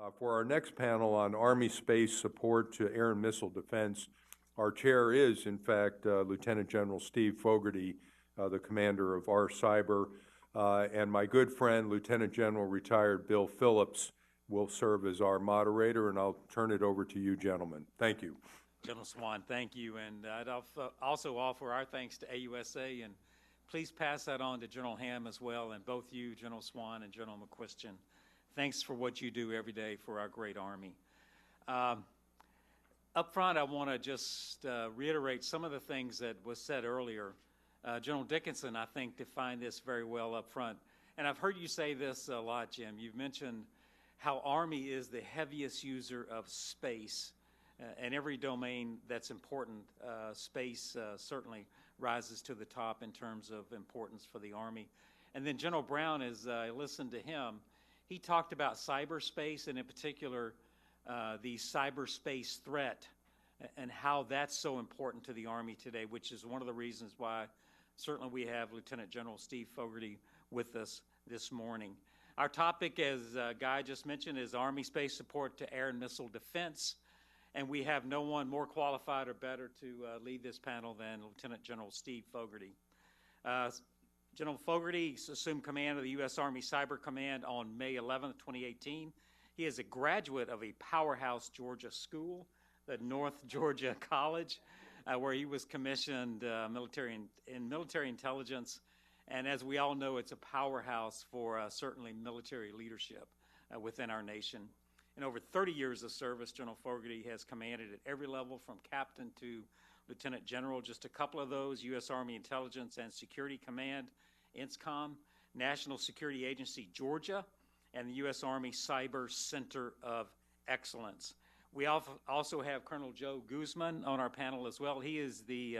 For our next panel on Army space support to air and missile defense, our chair is, in fact, Lieutenant General Steve Fogarty, the commander of our cyber, and my good friend, Lieutenant General retired Bill Phillips, will serve as our moderator, and I'll turn it over to you, gentlemen. Thank you. General Swan, thank you, and I'd also offer our thanks to AUSA, and please pass that on to General Ham as well, and both you, General Swan and General McQuistion. Thanks for what you do every day for our great Army. Up front, I want to just reiterate some of the things that was said earlier. General Dickinson, I think, defined this very well up front. And I've heard you say this a lot, Jim. You've mentioned how Army is the heaviest user of space. And every domain that's important, space certainly rises to the top in terms of importance for the Army. And then General Brown, as I listened to him, he talked about cyberspace, and in particular, the cyberspace threat and how that's so important to the Army today, which is one of the reasons why certainly we have Lieutenant General Steve Fogarty with us this morning. Our topic, as Guy just mentioned, is Army space support to air and missile defense, and we have no one more qualified or better to lead this panel than Lieutenant General Steve Fogarty. General Fogarty assumed command of the U.S. Army Cyber Command on May 11, 2018. He is a graduate of a powerhouse Georgia school, the North Georgia College, where he was commissioned in military intelligence. And as we all know, it's a powerhouse for certainly military leadership within our nation. In over 30 years of service, General Fogarty has commanded at every level from captain to lieutenant general. Just a couple of those: U.S. Army Intelligence and Security Command, INSCOM, National Security Agency, Georgia, and the U.S. Army Cyber Center of Excellence. We also have Colonel Joe Guzman on our panel as well. He is he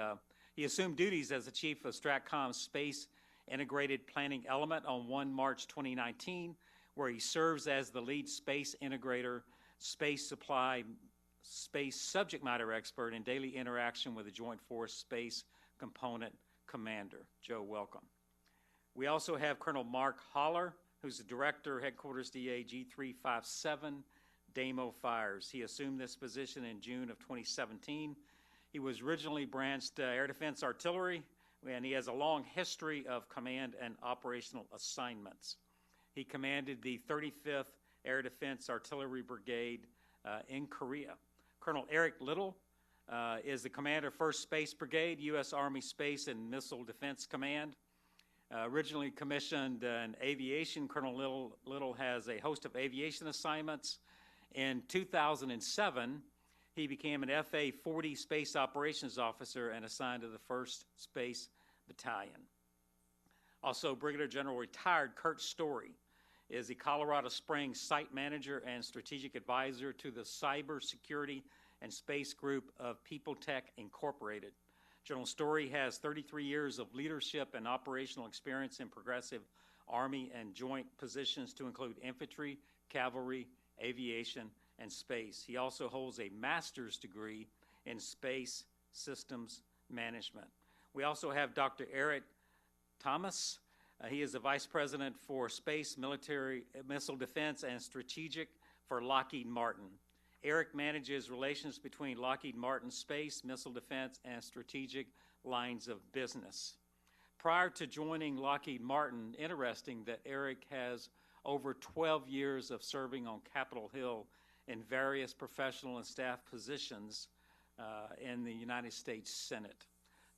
assumed duties as the Chief of STRATCOM Space Integrated Planning Element on 1 March 2019, where he serves as the lead space integrator, space supply, space subject matter expert, and daily interaction with the Joint Force Space Component Commander. Joe, welcome. We also have Colonel Mark Holler, who's the Director, Headquarters DA G357, DAMO-FIRES. He assumed this position in June of 2017. He was originally branched Air Defense Artillery, and he has a long history of command and operational assignments. He commanded the 35th Air Defense Artillery Brigade in Korea. Colonel Eric Little is the commander of 1st Space Brigade, U.S. Army Space and Missile Defense Command. Originally commissioned in aviation, Colonel Little has a host of aviation assignments. In 2007, he became an FA-40 Space Operations Officer and assigned to the 1st Space Battalion. Also, Brigadier General retired Kurt Story is the Colorado Springs Site Manager and Strategic Advisor to the Cybersecurity and Space Group of PeopleTec Incorporated. General Story has 33 years of leadership and operational experience in progressive Army and joint positions to include infantry, cavalry, aviation, and space. He also holds a master's degree in space systems management. We also have Dr. Eric Thoemmes. He is the Vice President for Space, Military, Missile Defense, and Strategic for Lockheed Martin. Eric manages relations between Lockheed Martin Space, Missile Defense, and Strategic lines of business. Prior to joining Lockheed Martin, interesting that Eric has over 12 years of serving on Capitol Hill in various professional and staff positions in the United States Senate.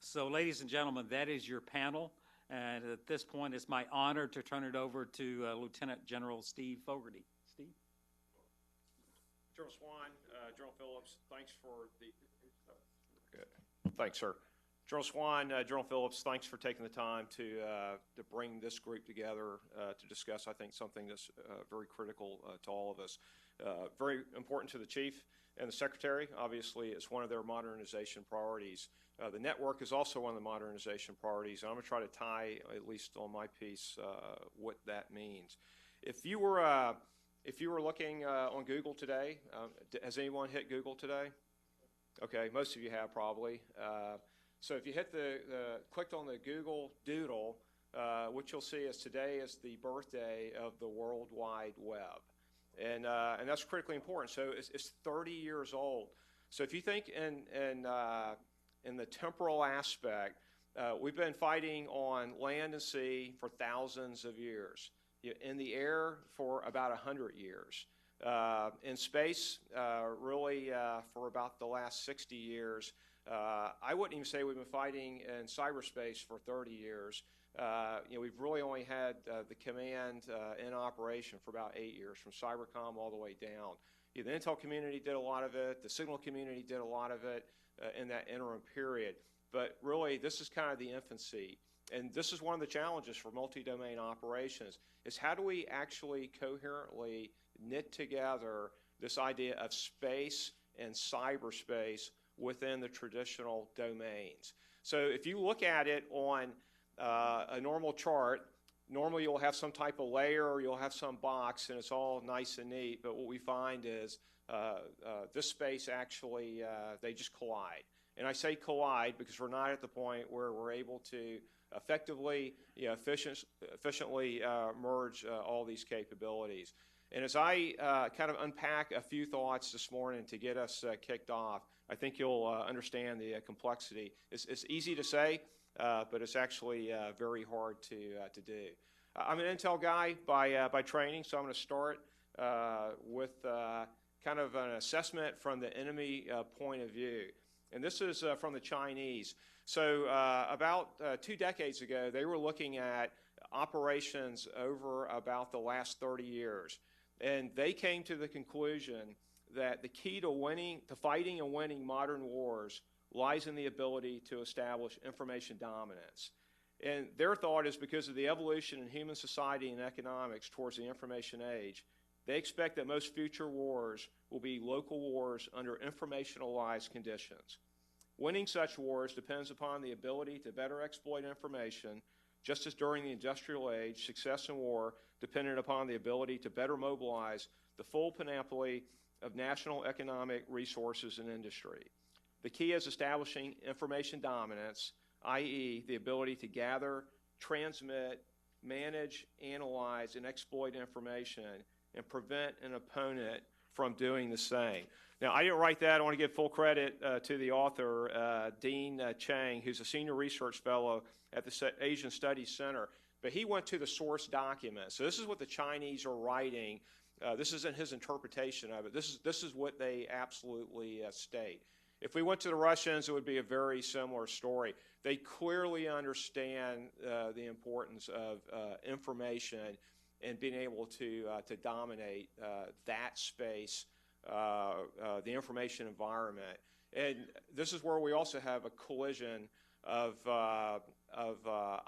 So, ladies and gentlemen, that is your panel. And at this point, it's my honor to turn it over to Lieutenant General Steve Fogarty. Steve? General Swan, General Phillips, thanks for the... Thanks, sir. General Swan, General Phillips, thanks for taking the time to bring this group together to discuss, I think, something that's very critical to all of us. Very important to the Chief and the Secretary. Obviously, it's one of their modernization priorities. The network is also one of the modernization priorities, and I'm going to try to tie, at least on my piece, what that means. If you were looking on Google today, has anyone hit Google today? Okay, most of you have probably. So if you hit clicked on the Google Doodle, what you'll see is today is the birthday of the World Wide Web. And that's critically important. So it's 30 years old. So if you think in the temporal aspect, we've been fighting on land and sea for thousands of years. In the air for about 100 years. In space, really for about the last 60 years. I wouldn't even say we've been fighting in cyberspace for 30 years. We've really only had the command in operation for about 8 years, from Cybercom all the way down. The intel community did a lot of it. The signal community did a lot of it in that interim period. But really, this is kind of the infancy. And this is one of the challenges for multi-domain operations, is how do we actually coherently knit together this idea of space and cyberspace within the traditional domains. So if you look at it on a normal chart, normally you'll have some type of layer or you'll have some box and it's all nice and neat, but what we find is this space actually, they just collide. And I say collide because we're not at the point where we're able to effectively, efficiently merge all these capabilities. And as I kind of unpack a few thoughts this morning to get us kicked off, I think you'll understand the complexity. It's easy to say, but it's actually very hard to do. I'm an intel guy by training, so I'm going to start with kind of an assessment from the enemy point of view. And this is from the Chinese. So about 2 decades ago, they were looking at operations over about the last 30 years. And they came to the conclusion that the key to fighting and winning modern wars lies in the ability to establish information dominance. And their thought is because of the evolution in human society and economics towards the information age, they expect that most future wars will be local wars under informationalized conditions. Winning such wars depends upon the ability to better exploit information, just as during the industrial age, success in war depended upon the ability to better mobilize the full panoply of national economic resources and industry. The key is establishing information dominance, i.e. the ability to gather, transmit, manage, analyze, and exploit information and prevent an opponent from doing the same. Now, I didn't write that. I want to give full credit to the author, Dean Chang, who's a senior research fellow at the Asian Studies Center. But he went to the source document. So this is what the Chinese are writing. This isn't his interpretation of it. This is what they absolutely state. If we went to the Russians, it would be a very similar story. They clearly understand the importance of information and being able to dominate that space, the information environment. And this is where we also have a collision of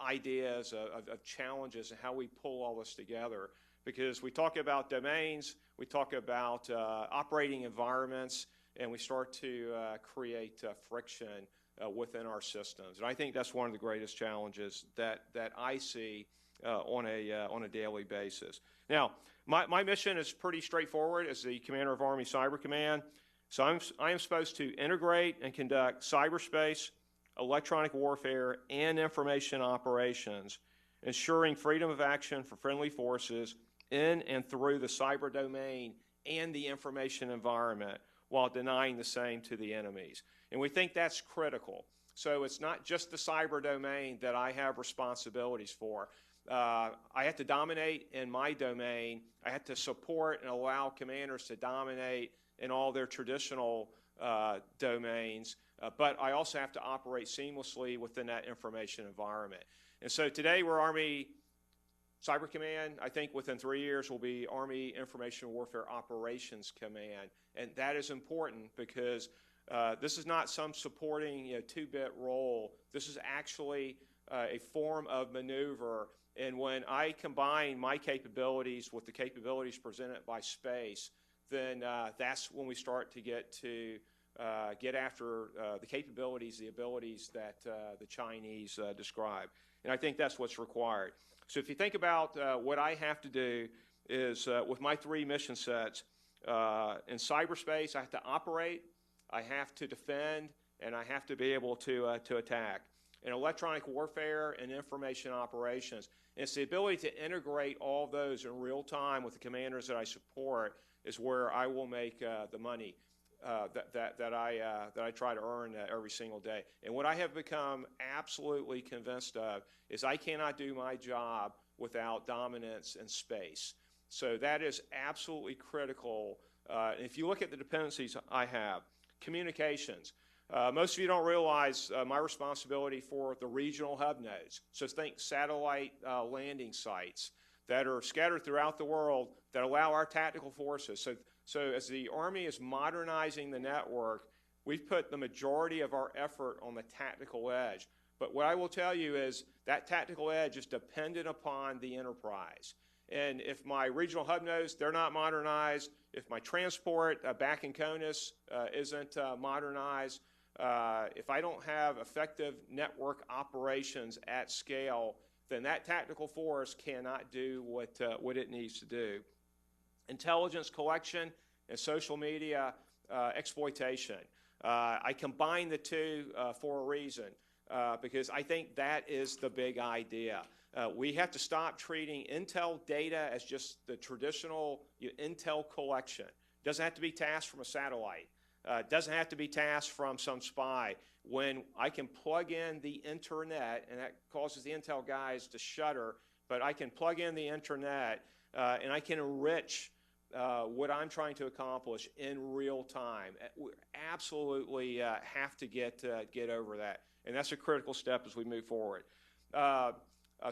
ideas, of challenges, and how we pull all this together. Because we talk about domains, we talk about operating environments, and we start to create friction within our systems. And I think that's one of the greatest challenges that I see on a daily basis. Now, my mission is pretty straightforward as the commander of Army Cyber Command. So I am supposed to integrate and conduct cyberspace, electronic warfare, and information operations, ensuring freedom of action for friendly forces in and through the cyber domain and the information environment, while denying the same to the enemies. And we think that's critical. So it's not just the cyber domain that I have responsibilities for. I have to dominate in my domain. I have to support and allow commanders to dominate in all their traditional domains, but I also have to operate seamlessly within that information environment. And so today we're Army Cyber Command. I think within 3 years we'll be Army Information Warfare Operations Command. And that is important because this is not some supporting 2-bit role. This is actually a form of maneuver. And when I combine my capabilities with the capabilities presented by space, then that's when we start to get after the capabilities, the abilities that the Chinese describe. And I think that's what's required. So if you think about what I have to do is with my 3 mission sets, in cyberspace, I have to operate, I have to defend, and I have to be able to attack. In electronic warfare and information operations, And it's the ability to integrate all those in real time with the commanders that I support is where I will make the money that I try to earn every single day. And what I have become absolutely convinced of is I cannot do my job without dominance in space. So that is absolutely critical. If you look at the dependencies I have, communications. Most of you don't realize my responsibility for the regional hub nodes. So think satellite landing sites that are scattered throughout the world that allow our tactical forces. So as the Army is modernizing the network, we've put the majority of our effort on the tactical edge. But what I will tell you is that tactical edge is dependent upon the enterprise. And if my regional hub nodes, they're not modernized, if my transport back in CONUS isn't modernized, if I don't have effective network operations at scale, then that tactical force cannot do what it needs to do. Intelligence collection and social media exploitation. I combine the two for a reason, because I think that is the big idea. We have to stop treating intel data as just the traditional intel collection. It doesn't have to be tasked from a satellite. It doesn't have to be tasked from some spy. When I can plug in the internet, and that causes the intel guys to shudder, but I can plug in the internet and I can enrich what I'm trying to accomplish in real time. We absolutely have to get over that, and that's a critical step as we move forward.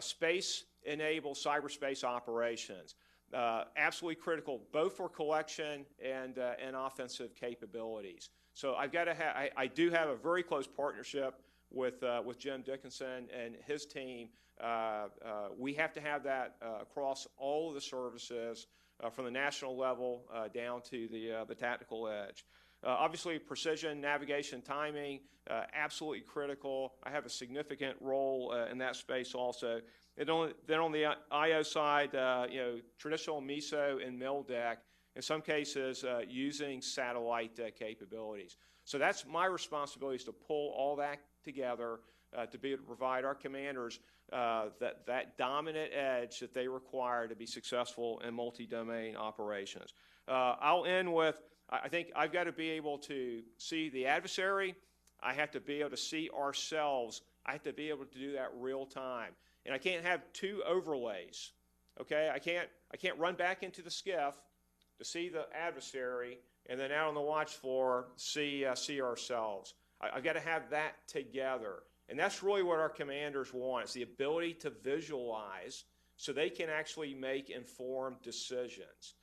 Space-enabled cyberspace operations, absolutely critical, both for collection and offensive capabilities. So I've got to I do have a very close partnership with Jim Dickinson and his team. We have to have that across all of the services, from the national level down to the tactical edge. Obviously, precision, navigation, timing, absolutely critical. I have a significant role in that space also. And then on the IO side, traditional MESO and MILDEC, in some cases using satellite capabilities. So that's my responsibility, is to pull all that together to be able to provide our commanders that dominant edge that they require to be successful in multi-domain operations. I'll end with, I think I've got to be able to see the adversary. I have to be able to see ourselves. I have to be able to do that real time. And I can't have two overlays, okay? I can't run back into the skiff to see the adversary and then out on the watch floor see ourselves. I've got to have that together. And that's really what our commanders want. It's the ability to visualize so they can actually make informed decisions.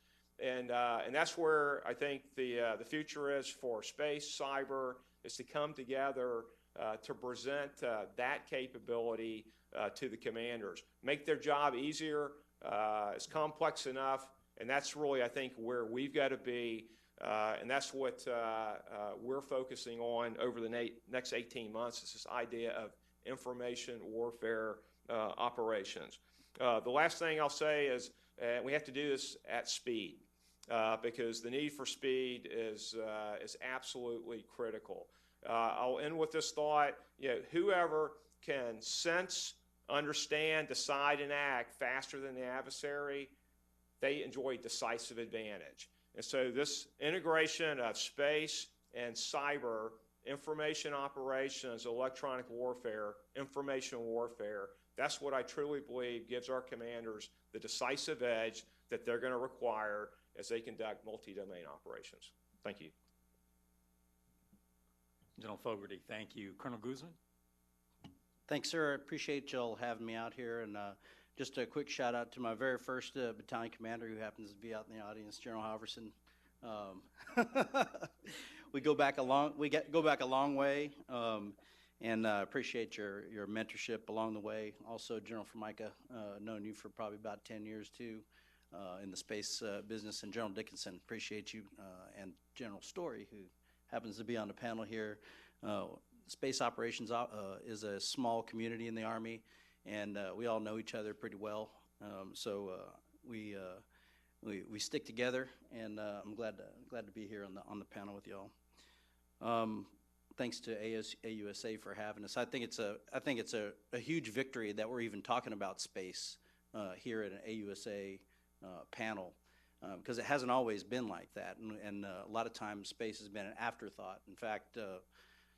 And that's where I think the future is for space, cyber, is to come together to present that capability to the commanders. Make their job easier. It's complex enough, and that's really, I think, where we've got to be, and that's what we're focusing on over the next 18 months, is this idea of information warfare operations. The last thing I'll say is we have to do this at speed. Because the need for speed is absolutely critical. I'll end with this thought: whoever can sense, understand, decide, and act faster than the adversary, they enjoy decisive advantage. And so this integration of space and cyber, information operations, electronic warfare, information warfare, that's what I truly believe gives our commanders the decisive edge that they're going to require as they conduct multi-domain operations. Thank you. General Fogarty, thank you. Colonel Guzman? Thanks, sir. I appreciate y'all having me out here. And just a quick shout out to my very first battalion commander, who happens to be out in the audience, General Halverson. We go back a long way, and appreciate your mentorship along the way. Also, General Formica, known you for probably about 10 years too. In the space business, and General Dickinson, appreciate you, and General Story, who happens to be on the panel here. Space operations is a small community in the Army, and we all know each other pretty well. So we stick together, and I'm glad to be here on the panel with y'all. Thanks to AUSA for having us. I think it's a huge victory that we're even talking about space. here at an AUSA panel, because it hasn't always been like that, and a lot of times space has been an afterthought. In fact,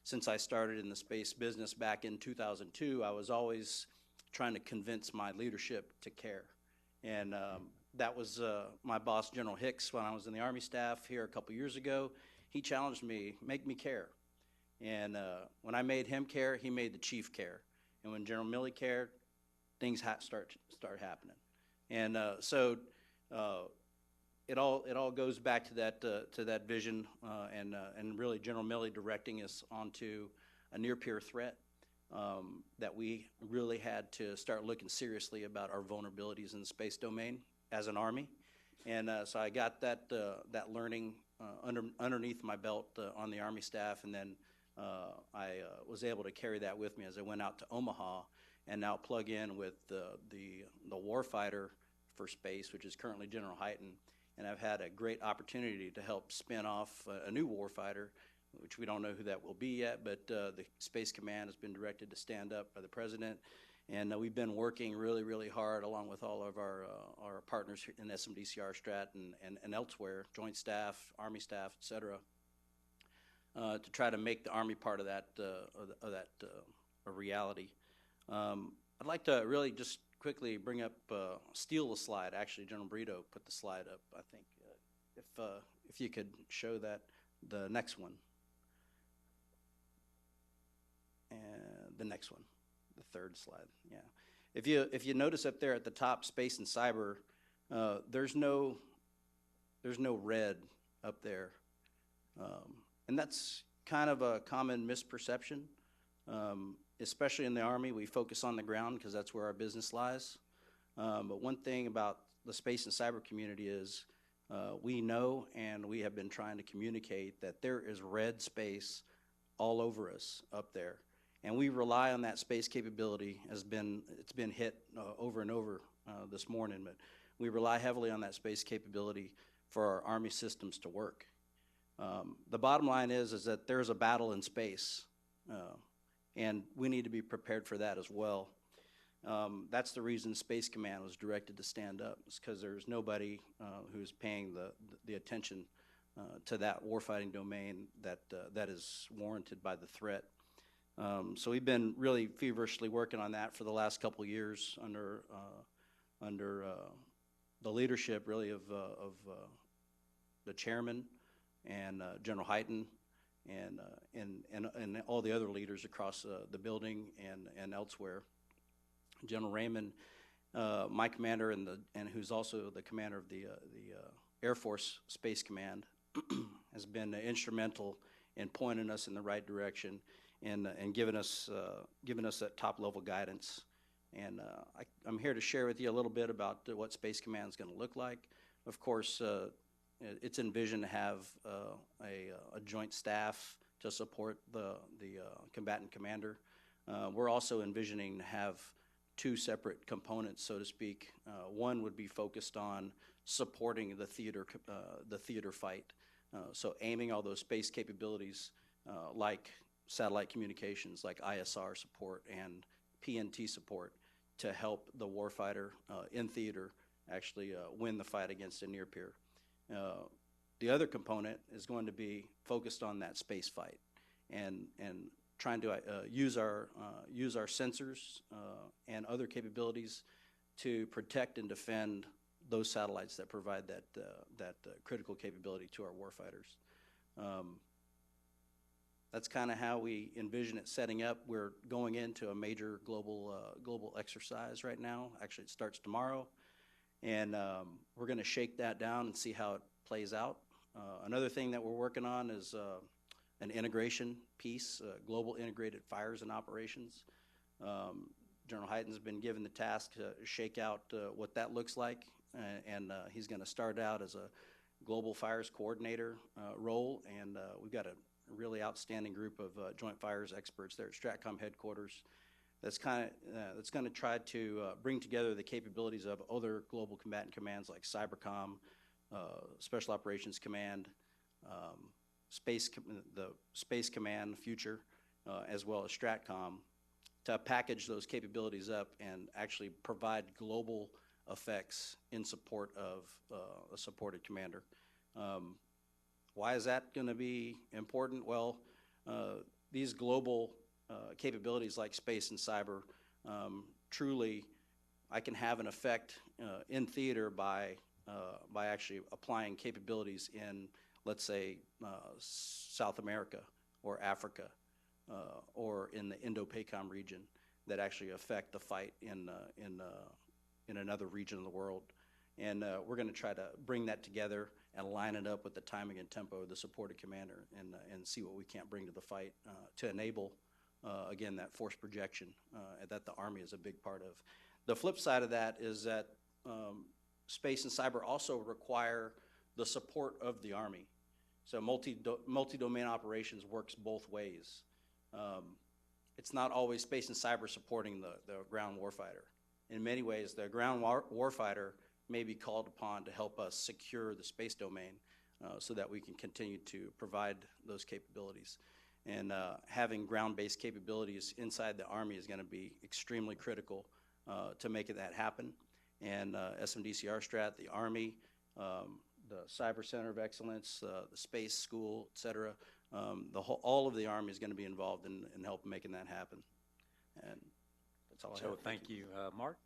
since I started in the space business back in 2002, I was always trying to convince my leadership to care. And that was my boss, General Hicks, when I was in the Army staff here a couple years ago. He challenged me, make me care. And when I made him care, he made the chief care. And when General Milley cared, things start happening. And so it all goes back to that vision, and really General Milley directing us onto a near-peer threat that we really had to start looking seriously about our vulnerabilities in the space domain as an Army. And so I got that learning underneath my belt on the Army staff, and then I was able to carry that with me as I went out to Omaha and now plug in with the warfighter for space, which is currently General Hyten. And I've had a great opportunity to help spin off a new warfighter, which we don't know who that will be yet, but the Space Command has been directed to stand up by the President. And we've been working really, really hard along with all of our partners in SMDCR Strat and elsewhere, Joint Staff, Army staff, et cetera, to try to make the Army part of that a reality. I'd like to really just quickly bring up, steal the slide. Actually, General Brito put the slide up, I think. If you could show that, the next one. And the next one, the third slide, yeah. If you notice up there at the top, space and cyber, there's no red up there. And that's kind of a common misperception. Especially in the Army, we focus on the ground because that's where our business lies. But one thing about the space and cyber community is we know, and we have been trying to communicate, that there is red space all over us up there. And we rely on that space capability. It's been hit over and over this morning, but we rely heavily on that space capability for our Army systems to work. The bottom line is that there's a battle in space. And we need to be prepared for that as well. That's the reason Space Command was directed to stand up. It's because there's nobody who's paying the attention to that warfighting domain that is warranted by the threat. So we've been really feverishly working on that for the last couple of years under the leadership, really, of the chairman and General Hyten, and all the other leaders across the building and elsewhere. General Raymond, my commander, and who's also the commander of the Air Force Space Command, has been instrumental in pointing us in the right direction and giving us that top level guidance. And I'm here to share with you a little bit about what Space Command is going to look like. Of course, it's envisioned to have a joint staff to support the combatant commander. We're also envisioning to have two separate components, so to speak. One would be focused on supporting the theater fight, so aiming all those space capabilities like satellite communications, like ISR support and PNT support, to help the warfighter in theater actually win the fight against a near peer. The other component is going to be focused on that space fight and trying to use our sensors and other capabilities to protect and defend those satellites that provide that critical capability to our warfighters. That's kind of how we envision it setting up. We're going into a major global exercise right now. Actually, it starts tomorrow. And we're going to shake that down and see how it plays out. Another thing that we're working on is an integration piece, global integrated fires and operations. General Hyten's been given the task to shake out what that looks like, and he's going to start out as a global fires coordinator role, and we've got a really outstanding group of joint fires experts there at STRATCOM headquarters that's going to try to bring together the capabilities of other global combatant commands like Cybercom, Special Operations Command, the Space Command future, as well as STRATCOM, to package those capabilities up and actually provide global effects in support of a supported commander. Why is that going to be important? Well, these global capabilities like space and cyber, truly, I can have an effect in theater by actually applying capabilities in, let's say, South America or Africa or in the Indo-PACOM region that actually affect the fight in another region of the world. And we're going to try to bring that together and line it up with the timing and tempo of the supported commander and see what we can't bring to the fight to enable, again, that force projection that the Army is a big part of. The flip side of that is that space and cyber also require the support of the Army. So multi-domain operations works both ways. It's not always space and cyber supporting the ground warfighter. In many ways, the ground warfighter may be called upon to help us secure the space domain so that we can continue to provide those capabilities. And having ground-based capabilities inside the Army is going to be extremely critical to make that happen. And SMDCR Strat, the Army, the Cyber Center of Excellence, the Space School, et cetera, all of the Army is going to be involved in help making that happen. And that's all I have. Thank you. Mark?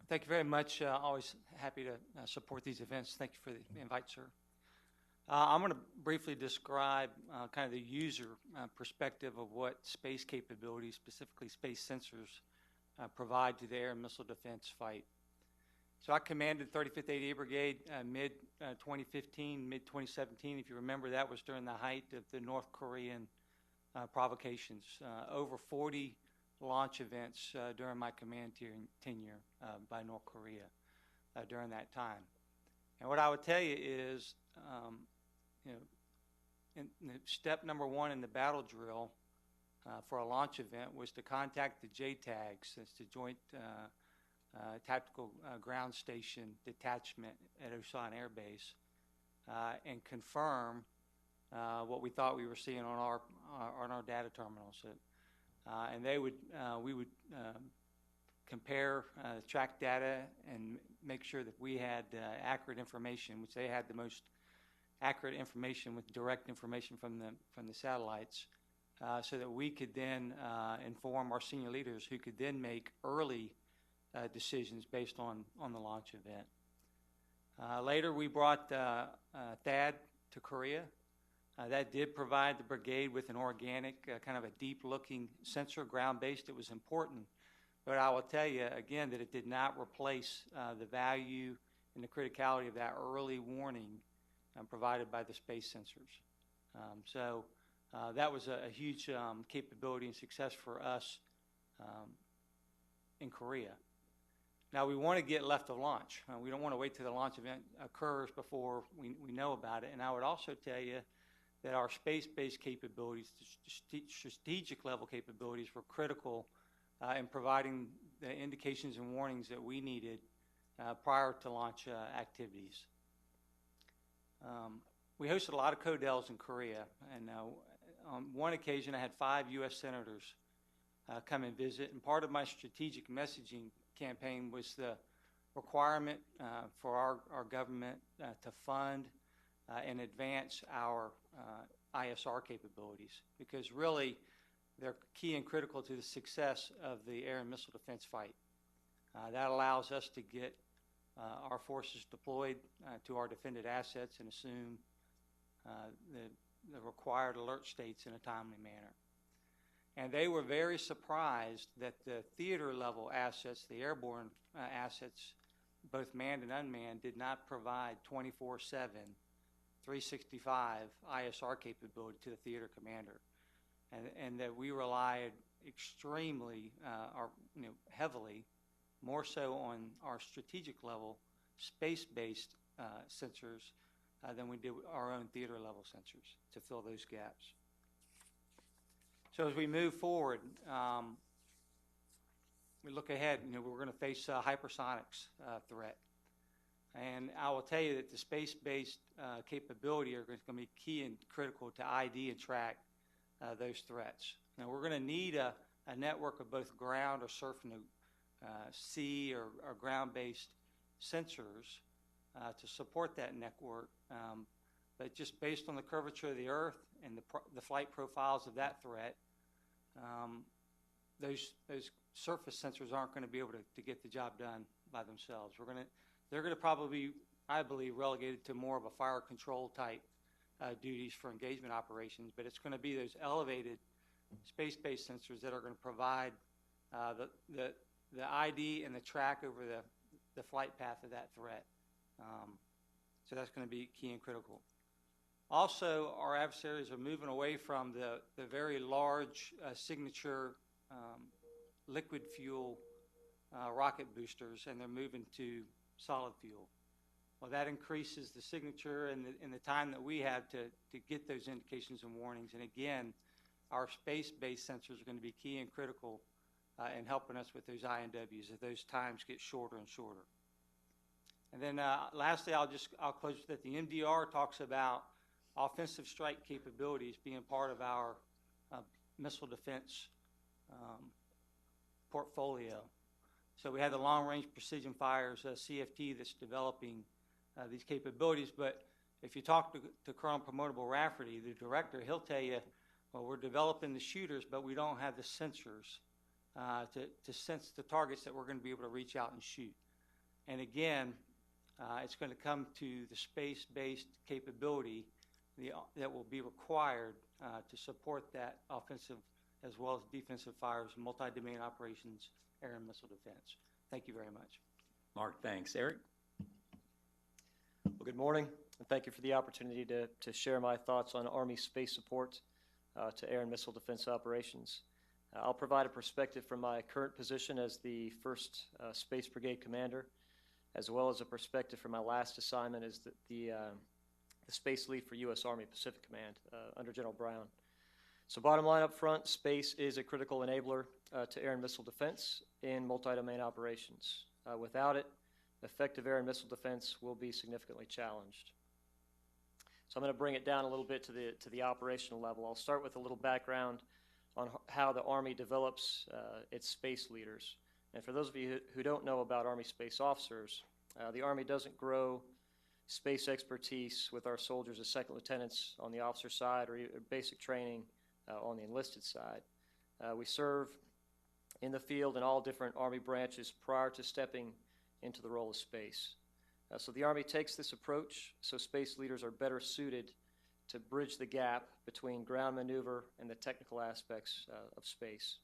Thank you very much. Always happy to support these events. Thank you for the invite, sir. I'm going to briefly describe kind of the user perspective of what space capabilities, specifically space sensors, provide to the air and missile defense fight. So I commanded 35th ADA Brigade mid-2015, mid-2017. If you remember, that was during the height of the North Korean provocations. Over 40 launch events during my command tenure by North Korea during that time. And what I would tell you is, in step number one in the battle drill for a launch event was to contact the JTAGs, that's the Joint Tactical Ground Station Detachment at Osan Air Base, and confirm what we thought we were seeing on our data terminals. And we would compare track data and make sure that we had accurate information, which they had the most accurate information with direct information from the satellites, so that we could then inform our senior leaders who could then make early decisions based on the launch event. Later, we brought THAAD to Korea. That did provide the brigade with an organic, kind of a deep-looking sensor, ground-based. It was important, but I will tell you again that it did not replace the value and the criticality of that early warning provided by the space sensors. So that was a huge capability and success for us in Korea. Now, we want to get left of launch. We don't want to wait till the launch event occurs before we know about it. And I would also tell you that our space-based capabilities, strategic level capabilities, were critical in providing the indications and warnings that we needed prior to launch activities. We hosted a lot of CODELs in Korea, and on one occasion I had 5 U.S. senators come and visit, and part of my strategic messaging campaign was the requirement for our government to fund and advance our ISR capabilities, because really they're key and critical to the success of the air and missile defense fight. That allows us to get our forces deployed to our defended assets and assume the required alert states in a timely manner. And they were very surprised that the theater level assets, the airborne assets, both manned and unmanned, did not provide 24/7, 365 ISR capability to the theater commander, and that we relied extremely, heavily, more so on our strategic level, space-based sensors than we did our own theater level sensors to fill those gaps. So as we move forward, we look ahead, we're going to face a hypersonics threat. And I will tell you that the space-based capability are going to be key and critical to ID and track those threats. Now, we're going to need a network of both ground or surf sea or ground-based sensors to support that network. But just based on the curvature of the Earth and the flight profiles of that threat, those surface sensors aren't going to be able to get the job done by themselves. They're going to probably, I believe, relegated to more of a fire control type duties for engagement operations, but it's going to be those elevated space-based sensors that are going to provide the ID and the track over the flight path of that threat. So that's going to be key and critical. Also, our adversaries are moving away from the very large signature liquid fuel rocket boosters, and they're moving to solid fuel. Well, that increases the signature and the time that we have to get those indications and warnings. And again, our space-based sensors are going to be key and critical in helping us with those INWs as those times get shorter and shorter. And then lastly, I'll close with that the MDR talks about offensive strike capabilities being part of our missile defense portfolio. So we have the long-range precision fires CFT that's developing these capabilities. But if you talk to Colonel Promotable Rafferty, the director, he'll tell you, well, we're developing the shooters, but we don't have the sensors to sense the targets that we're going to be able to reach out and shoot. And again, it's going to come to the space-based capability that will be required to support that offensive as well as defensive fires, multi-domain operations, air and missile defense. Thank you very much. Mark, thanks. Eric? Well, good morning, and thank you for the opportunity to share my thoughts on Army space support to air and missile defense operations. I'll provide a perspective from my current position as the 1st Space Brigade Commander, as well as a perspective from my last assignment as the Space Lead for U.S. Army Pacific Command under General Brown. So bottom line up front, space is a critical enabler to air and missile defense in multi-domain operations. Without it, effective air and missile defense will be significantly challenged. So I'm going to bring it down a little bit to the operational level. I'll start with a little background on how the Army develops its space leaders. And for those of you who don't know about Army space officers, the Army doesn't grow space expertise with our soldiers as second lieutenants on the officer side or basic training on the enlisted side. We serve in the field in all different Army branches prior to stepping into the role of space. So the Army takes this approach so space leaders are better suited to bridge the gap between ground maneuver and the technical aspects of space.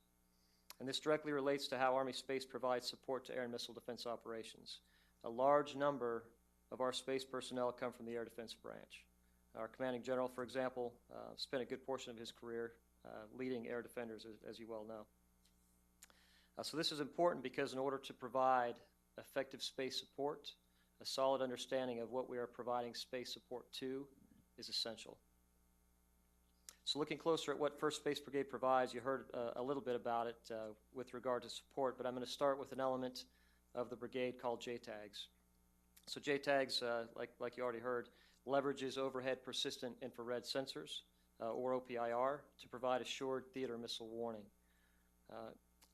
And this directly relates to how Army space provides support to air and missile defense operations. A large number of our space personnel come from the Air Defense Branch. Our commanding general, for example, spent a good portion of his career leading air defenders, as you well know. So this is important because in order to provide effective space support, a solid understanding of what we are providing space support to is essential. So looking closer at what 1st Space Brigade provides, you heard a little bit about it with regard to support, but I'm going to start with an element of the brigade called JTAGs. So JTAGs, like you already heard, leverages overhead persistent infrared sensors, or OPIR, to provide assured theater missile warning.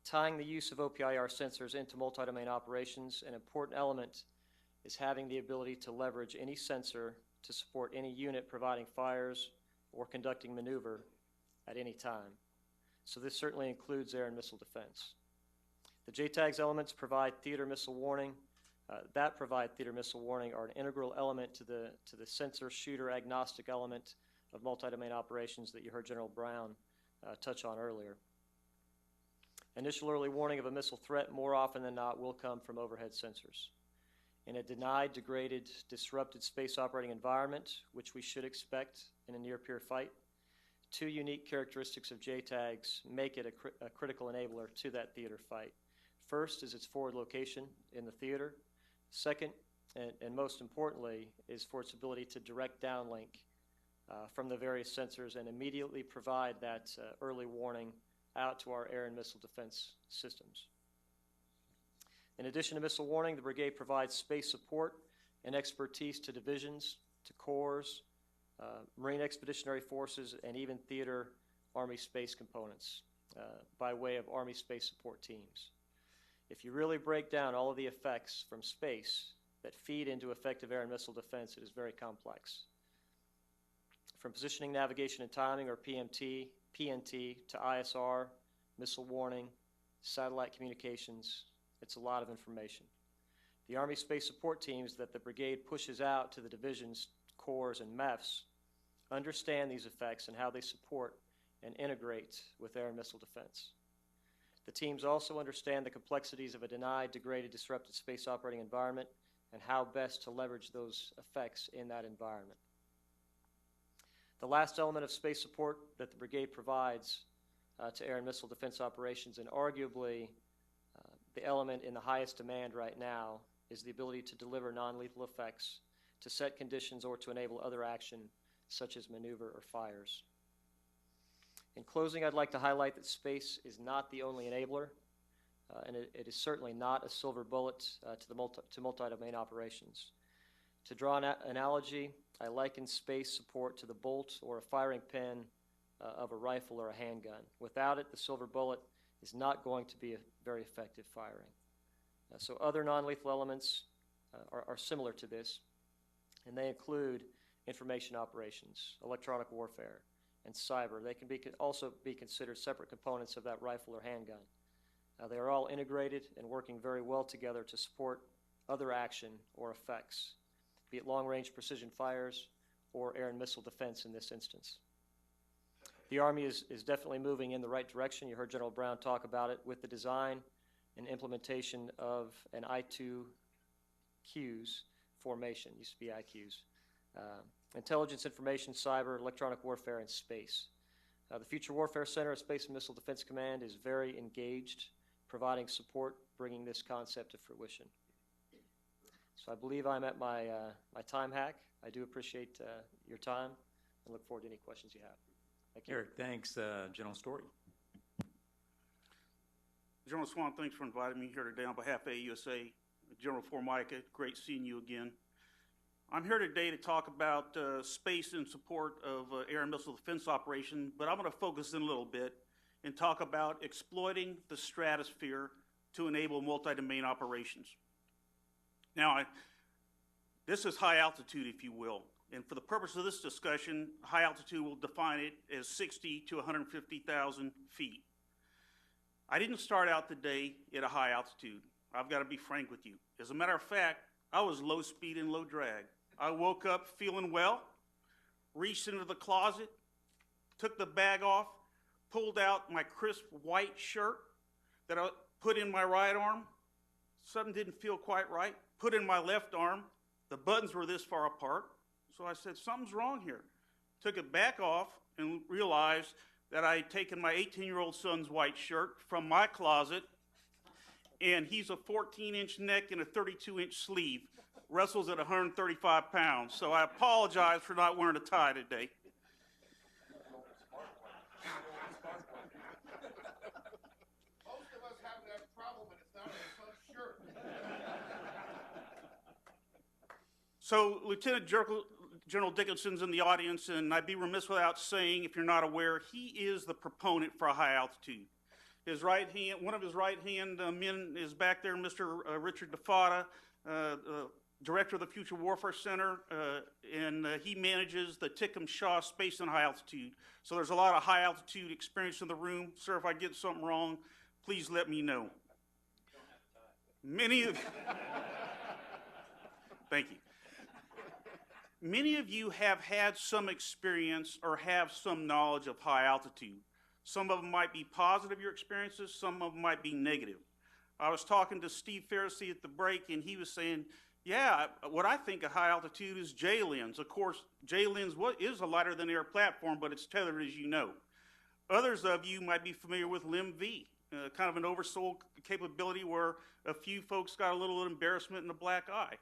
Tying the use of OPIR sensors into multi-domain operations, an important element is having the ability to leverage any sensor to support any unit providing fires or conducting maneuver at any time. So this certainly includes air and missile defense. The JTAGs elements provide theater missile warning. That provide theater missile warning are an integral element to the sensor shooter agnostic element of multi-domain operations that you heard General Brown touch on earlier. Initial early warning of a missile threat more often than not will come from overhead sensors. In a denied, degraded, disrupted space operating environment, which we should expect in a near-peer fight, two unique characteristics of JTAGs make it a critical enabler to that theater fight. First is its forward location in the theater. Second, and most importantly, is for its ability to direct downlink from the various sensors and immediately provide that early warning out to our air and missile defense systems. In addition to missile warning, the brigade provides space support and expertise to divisions, to corps, Marine Expeditionary Forces, and even theater Army space components by way of Army space support teams. If you really break down all of the effects from space that feed into effective air and missile defense, it is very complex. From positioning, navigation, and timing, or PNT, to ISR, missile warning, satellite communications, it's a lot of information. The Army Space Support Teams that the Brigade pushes out to the divisions, corps, and MEFs understand these effects and how they support and integrate with air and missile defense. The teams also understand the complexities of a denied, degraded, disrupted space operating environment and how best to leverage those effects in that environment. The last element of space support that the Brigade provides to air and missile defense operations, and arguably the element in the highest demand right now, is the ability to deliver non-lethal effects, to set conditions, or to enable other action such as maneuver or fires. In closing, I'd like to highlight that space is not the only enabler, and it is certainly not a silver bullet to multi-domain operations. To draw an analogy, I liken space support to the bolt or a firing pin of a rifle or a handgun. Without it, the silver bullet is not going to be a very effective firing. So other non-lethal elements are similar to this, and they include information operations, electronic warfare, and cyber. They can also be considered separate components of that rifle or handgun. They are all integrated and working very well together to support other action or effects, be it long-range precision fires or air and missile defense in this instance. The Army is definitely moving in the right direction. You heard General Brown talk about it with the design and implementation of an I2Qs formation, used to be IQs. Intelligence, information, cyber, electronic warfare, and space. The Future Warfare Center at Space and Missile Defense Command is very engaged, providing support, bringing this concept to fruition. So I believe I'm at my time hack. I do appreciate your time and look forward to any questions you have. Thank you. Eric, thanks. General Story. General Swan, thanks for inviting me here today on behalf of AUSA. General Formica, great seeing you again. I'm here today to talk about space in support of air and missile defense operation, but I'm going to focus in a little bit and talk about exploiting the stratosphere to enable multi-domain operations. Now, this is high altitude, if you will, and for the purpose of this discussion, high altitude will define it as 60 to 150,000 feet. I didn't start out today at a high altitude. I've got to be frank with you. As a matter of fact, I was low speed and low drag. I woke up feeling well, reached into the closet, took the bag off, pulled out my crisp white shirt that I put in my right arm. Something didn't feel quite right. Put in my left arm. The buttons were this far apart. So I said, something's wrong here. Took it back off and realized that I had taken my 18-year-old son's white shirt from my closet, and he's a 14-inch neck and a 32-inch sleeve. Wrestles at 135 pounds. So I apologize for not wearing a tie today. Most of us have that problem, and it's not our son's shirt. So Lieutenant General Dickinson's in the audience, and I'd be remiss without saying, if you're not aware, he is the proponent for a high altitude. His right hand, one of his right-hand men is back there, Mr. Richard DeFada, Director of the Future Warfare Center, and he manages the Tickham-Shaw Space and High Altitude. So there's a lot of high altitude experience in the room. Sir, if I get something wrong, please let me know. Many of thank you. Many of you have had some experience or have some knowledge of high altitude. Some of them might be positive, your experiences, some of them might be negative. I was talking to Steve Pharisee at the break, and he was saying, yeah, what I think of high altitude is J-Lens. Of course, J-Lens is a lighter than air platform, but it's tethered, as you know. Others of you might be familiar with LIM-V, kind of an oversold capability where a few folks got a little embarrassment in the black eye.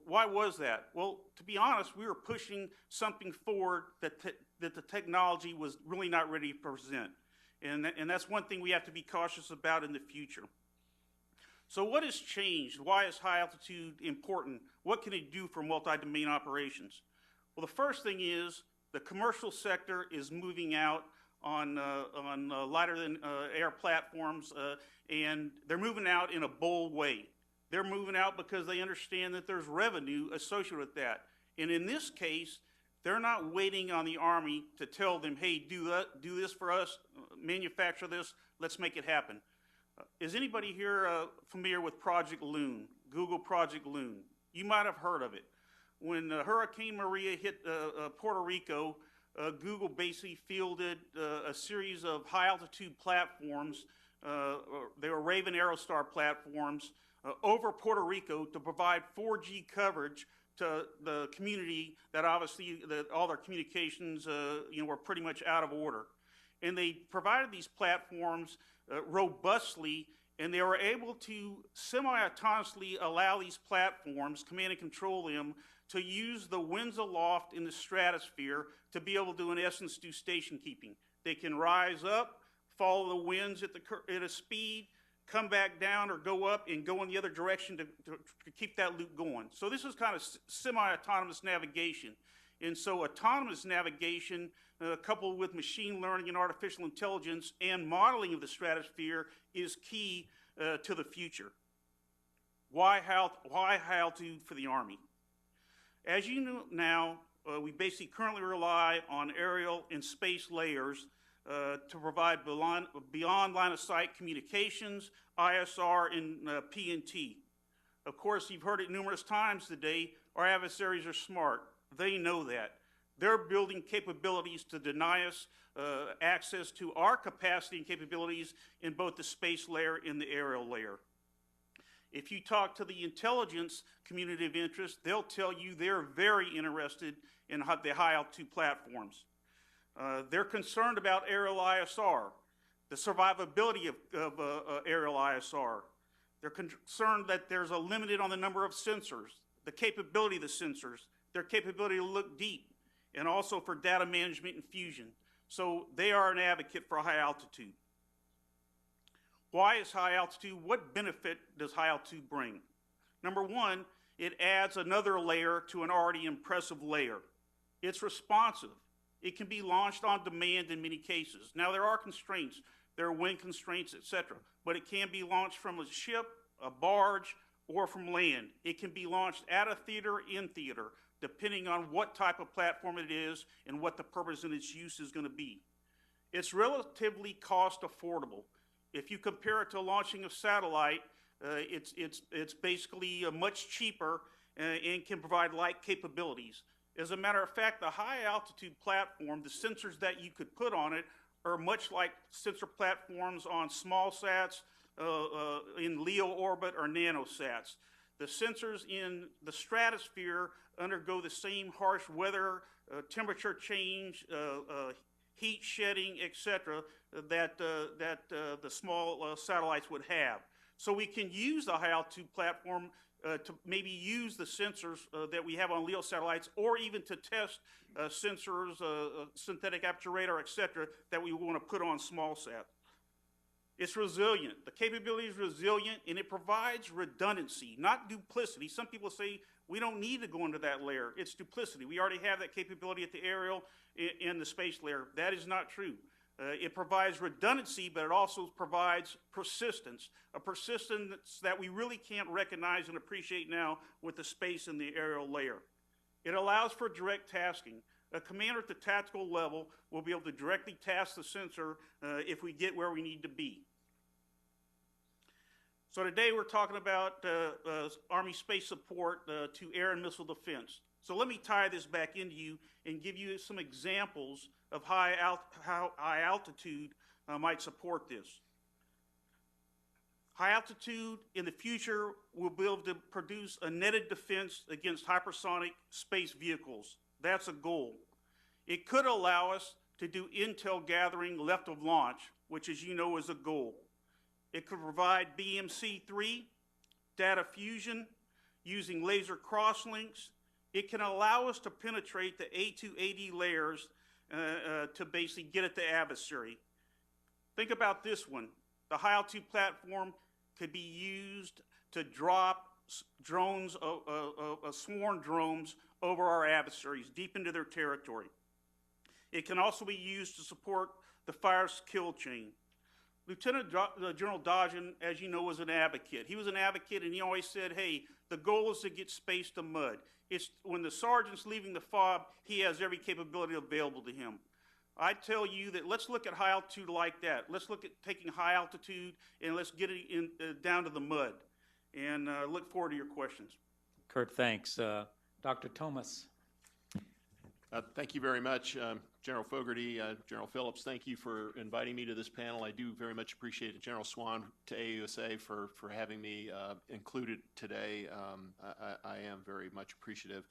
Why was that? Well, to be honest, we were pushing something forward that the technology was really not ready to present. And that's one thing we have to be cautious about in the future. So what has changed? Why is high altitude important? What can it do for multi-domain operations? Well, the first thing is the commercial sector is moving out on lighter than air platforms, and they're moving out in a bold way. They're moving out because they understand that there's revenue associated with that. And in this case, they're not waiting on the Army to tell them, hey, do this for us, manufacture this, let's make it happen. Is anybody here familiar with Project Loon, Google Project Loon? You might have heard of it. When Hurricane Maria hit Puerto Rico, Google basically fielded a series of high-altitude platforms. They were Raven Aerostar platforms over Puerto Rico to provide 4G coverage to the community that obviously all their communications were pretty much out of order. And they provided these platforms robustly, and they were able to semi-autonomously allow these platforms, command and control them, to use the winds aloft in the stratosphere to be able to, in essence, do station keeping. They can rise up, follow the winds at a speed, come back down or go up and go in the other direction to keep that loop going. So this is kind of semi-autonomous navigation. And so autonomous navigation, coupled with machine learning and artificial intelligence and modeling of the stratosphere, is key to the future. Why high altitude for the Army? As you know now, we basically currently rely on aerial and space layers to provide beyond line of sight communications, ISR, and PNT. Of course, you've heard it numerous times today, our adversaries are smart. They know that. They're building capabilities to deny us access to our capacity and capabilities in both the space layer and the aerial layer. If you talk to the intelligence community of interest, they'll tell you they're very interested in the high altitude platforms. They're concerned about aerial ISR, the survivability of aerial ISR. They're concerned that there's a limit on the number of sensors, the capability of the sensors, their capability to look deep, and also for data management and fusion. So they are an advocate for high altitude. Why is high altitude? What benefit does high altitude bring? Number one, it adds another layer to an already impressive layer. It's responsive. It can be launched on demand in many cases. Now there are constraints. There are wind constraints, etc. But it can be launched from a ship, a barge, or from land. It can be launched at a theater, in theater, depending on what type of platform it is and what the purpose and its use is going to be. It's relatively cost affordable. If you compare it to launching a satellite, it's basically much cheaper and can provide like capabilities. As a matter of fact, the high altitude platform, the sensors that you could put on it are much like sensor platforms on small sats in LEO orbit or nanosats. The sensors in the stratosphere undergo the same harsh weather, temperature change, heat shedding, etc., that the small satellites would have. So we can use the high altitude platform to maybe use the sensors that we have on LEO satellites, or even to test sensors, synthetic aperture radar, etc., that we want to put on small sat. It's resilient. The capability is resilient, and it provides redundancy, not duplicity. Some people say we don't need to go into that layer. It's duplicity. We already have that capability at the aerial and the space layer. That is not true. It provides redundancy, but it also provides persistence, a persistence that we really can't recognize and appreciate now with the space and the aerial layer. It allows for direct tasking. A commander at the tactical level will be able to directly task the sensor if we get where we need to be. So today we're talking about Army space support to air and missile defense. So let me tie this back into you and give you some examples of how high altitude might support this. High altitude in the future will be able to produce a netted defense against hypersonic space vehicles. That's a goal. It could allow us to do intel gathering left of launch, which, as you know, is a goal. It could provide BMC-3, data fusion, using laser crosslinks. It can allow us to penetrate the A2AD layers to basically get at the adversary. Think about this one. The high altitude platform could be used to drop drones, sworn drones over our adversaries deep into their territory. It can also be used to support the fire's kill chain. General Dodgen, as you know, was an advocate. He was an advocate, and he always said, hey, the goal is to get space to mud. It's when the sergeant's leaving the fob, he has every capability available to him. I tell you that let's look at high altitude like that. Let's look at taking high altitude and let's get it in, down to the mud. And look forward to your questions. Kurt, thanks. Dr. Thoemmes. Thank you very much, General Fogarty, General Phillips. Thank you for inviting me to this panel. I do very much appreciate it. General Swan, to AUSA for having me included today. I am very much appreciative.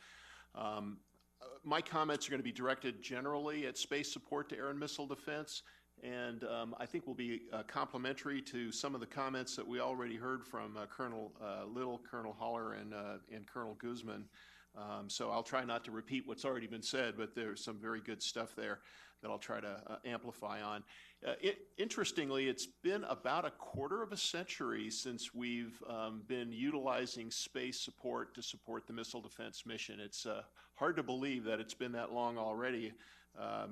My comments are going to be directed generally at space support to air and missile defense, and I think will be complementary to some of the comments that we already heard from Colonel Little, Colonel Holler, and Colonel Guzman. So I'll try not to repeat what's already been said, but there's some very good stuff there that I'll try to amplify on. Interestingly, it's been about a quarter of a century since we've been utilizing space support to support the missile defense mission. It's hard to believe that it's been that long already.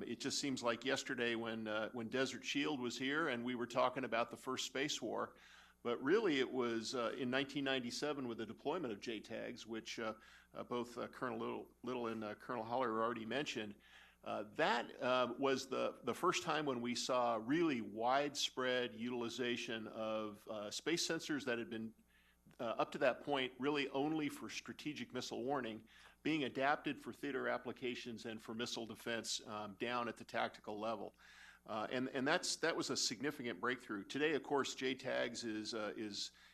It just seems like yesterday when Desert Shield was here and we were talking about the first space war. But really, it was in 1997 with the deployment of JTAGs, which both Colonel Little and Colonel Holler already mentioned. That was the first time when we saw really widespread utilization of space sensors that had been, up to that point, really only for strategic missile warning, being adapted for theater applications and for missile defense down at the tactical level. And that was a significant breakthrough. Today, of course, JTAGs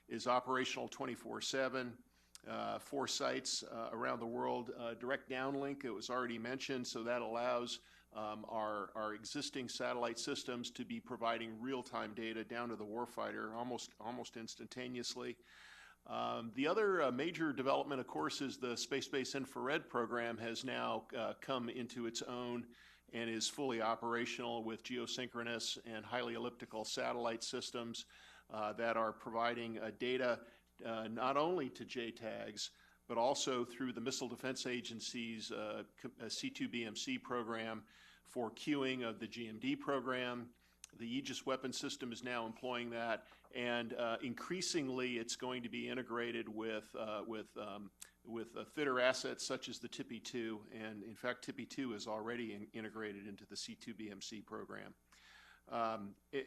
is operational 24/7, 4 sites around the world. Direct downlink, it was already mentioned, so that allows our existing satellite systems to be providing real-time data down to the warfighter almost instantaneously. The other major development, of course, is the space-based infrared program has now come into its own and is fully operational with geosynchronous and highly elliptical satellite systems that are providing data not only to JTAGs, but also through the Missile Defense Agency's C2BMC program for queuing of the GMD program. The Aegis weapon system is now employing that, and increasingly it's going to be integrated with fitter assets such as the TIPI-2, and in fact TIPI-2 is already integrated into the C2BMC program.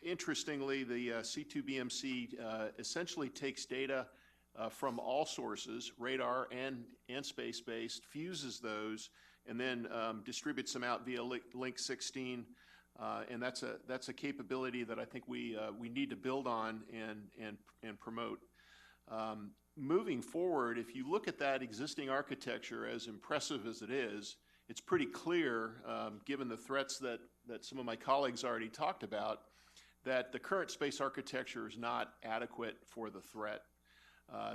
Interestingly, the C2BMC essentially takes data from all sources, radar and space-based, fuses those, and then distributes them out via Link 16. And that's a capability that I think we need to build on and promote. Moving forward, if you look at that existing architecture, as impressive as it is, it's pretty clear, given the threats that some of my colleagues already talked about, that the current space architecture is not adequate for the threat.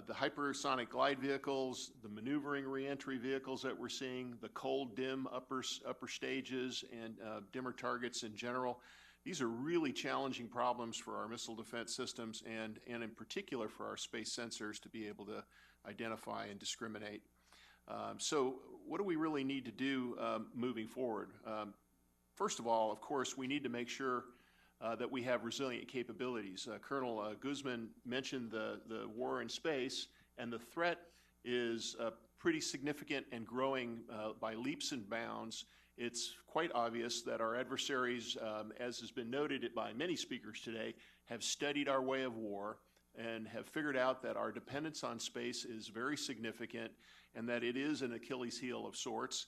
The hypersonic glide vehicles, the maneuvering reentry vehicles that we're seeing, the cold dim upper stages and dimmer targets in general, these are really challenging problems for our missile defense systems and in particular for our space sensors to be able to identify and discriminate. So what do we really need to do moving forward? First of all, of course, we need to make sure that we have resilient capabilities. Colonel Guzman mentioned the war in space, and the threat is pretty significant and growing by leaps and bounds. It's quite obvious that our adversaries, as has been noted by many speakers today, have studied our way of war and have figured out that our dependence on space is very significant and that it is an Achilles heel of sorts.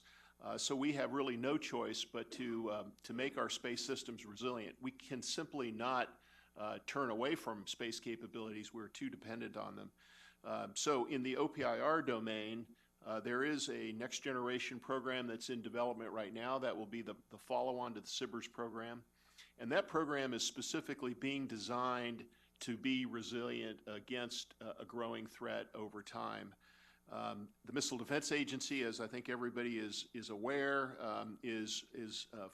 So we have really no choice but to make our space systems resilient. We can simply not turn away from space capabilities. We're too dependent on them. So in the OPIR domain, there is a next generation program that's in development right now that will be the follow-on to the SBIRS program. And that program is specifically being designed to be resilient against a growing threat over time. The Missile Defense Agency, as I think everybody is aware, is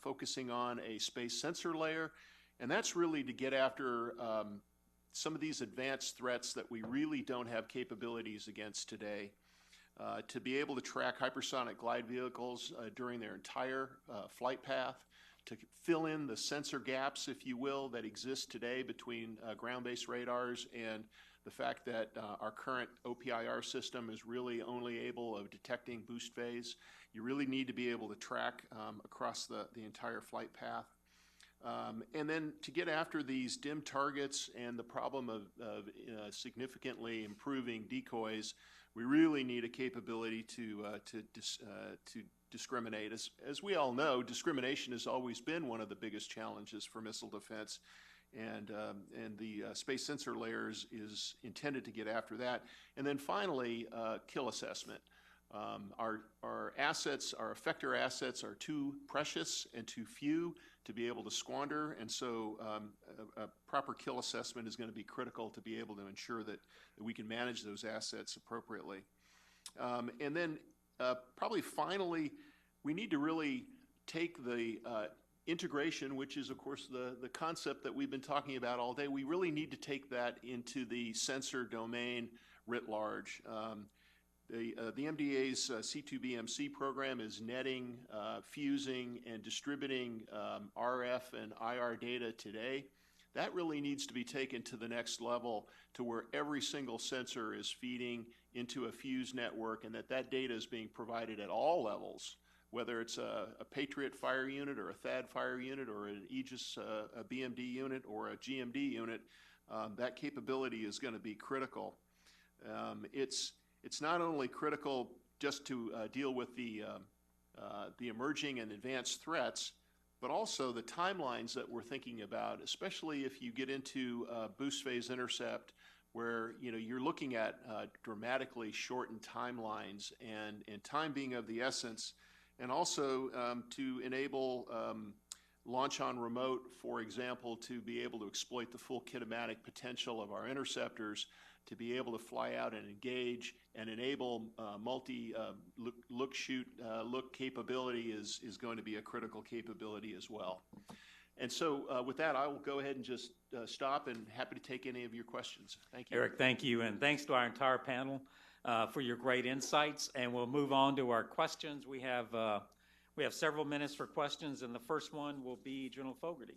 focusing on a space sensor layer, and that's really to get after some of these advanced threats that we really don't have capabilities against today. To be able to track hypersonic glide vehicles during their entire flight path, fill in the sensor gaps, if you will, that exist today between ground-based radars and the fact that our current OPIR system is really only able of detecting boost phase. You really need to be able to track across the entire flight path. And then to get after these dim targets and the problem of significantly improving decoys, we really need a capability to discriminate. As we all know, discrimination has always been one of the biggest challenges for missile defense, and the space sensor layers is intended to get after that. And then finally, kill assessment. Our assets, our effector assets, are too precious and too few to be able to squander, and so a proper kill assessment is going to be critical to be able to ensure that we can manage those assets appropriately. And then probably finally, we need to really take the integration, which is of course the concept that we've been talking about all day. We really need to take that into the sensor domain writ large. The MDA's C2BMC program is netting, fusing, and distributing RF and IR data today. That really needs to be taken to the next level, to where every single sensor is feeding into a fuse network, and that data is being provided at all levels, whether it's a Patriot fire unit or a THAAD fire unit or an Aegis a BMD unit or a GMD unit. That capability is going to be critical. It's not only critical just to deal with the emerging and advanced threats, but also the timelines that we're thinking about, especially if you get into boost phase intercept, where you're looking at dramatically shortened timelines, and time being of the essence, and also to enable launch on remote, for example, to be able to exploit the full kinematic potential of our interceptors, to be able to fly out and engage and enable multi look capability is going to be a critical capability as well. And so with that, I will go ahead and just stop, and happy to take any of your questions. Thank you. Eric, thank you, and thanks to our entire panel for your great insights. And we'll move on to our questions. We have several minutes for questions, and the first one will be General Fogarty.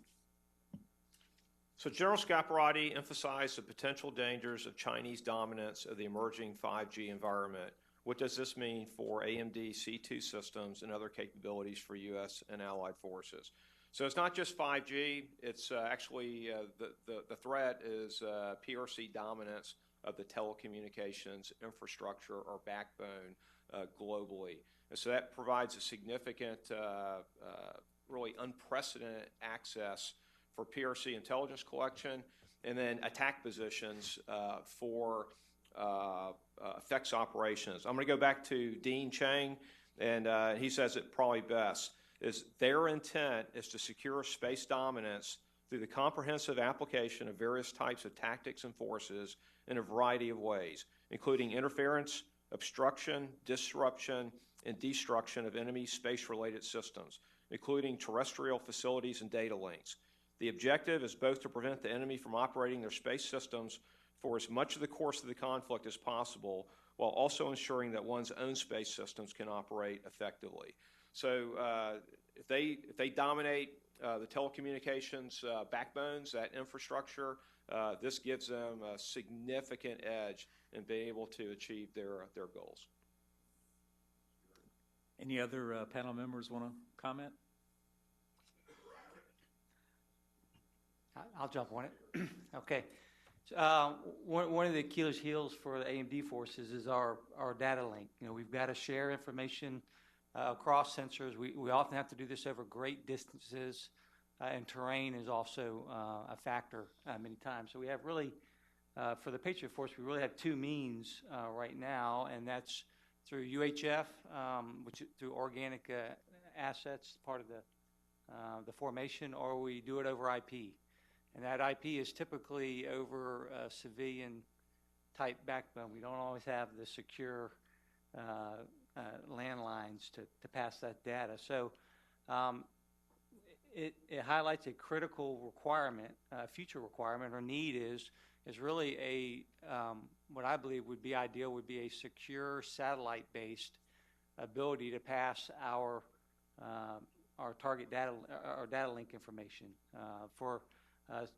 So General Scaparrotti emphasized the potential dangers of Chinese dominance of the emerging 5G environment. What does this mean for AMD C2 systems and other capabilities for U.S. and allied forces? So it's not just 5G, it's actually the threat is PRC dominance of the telecommunications infrastructure or backbone globally. And so that provides a significant, really unprecedented access for PRC intelligence collection, and then attack positions for effects operations. I'm going to go back to Dean Chang, and he says it probably best, is their intent is to secure space dominance through the comprehensive application of various types of tactics and forces in a variety of ways, including interference, obstruction, disruption, and destruction of enemy space-related systems, including terrestrial facilities and data links. The objective is both to prevent the enemy from operating their space systems for as much of the course of the conflict as possible, while also ensuring that one's own space systems can operate effectively. So if they dominate the telecommunications backbones, that infrastructure, this gives them a significant edge in being able to achieve their goals. Any other panel members want to comment? I'll jump on it. Okay. So, one of the Achilles heels for the AMD forces is our data link. We've got to share information across sensors. We often have to do this over great distances, and terrain is also a factor many times. So we have really, for the Patriot Force, we really have two means right now, and that's through UHF, which through organic assets, part of the formation, or we do it over IP. And that IP is typically over a civilian-type backbone. We don't always have the secure landlines to pass that data. So it highlights a critical requirement, future requirement or need is really a what I believe would be ideal would be a secure satellite-based ability to pass our our target data, our data link information for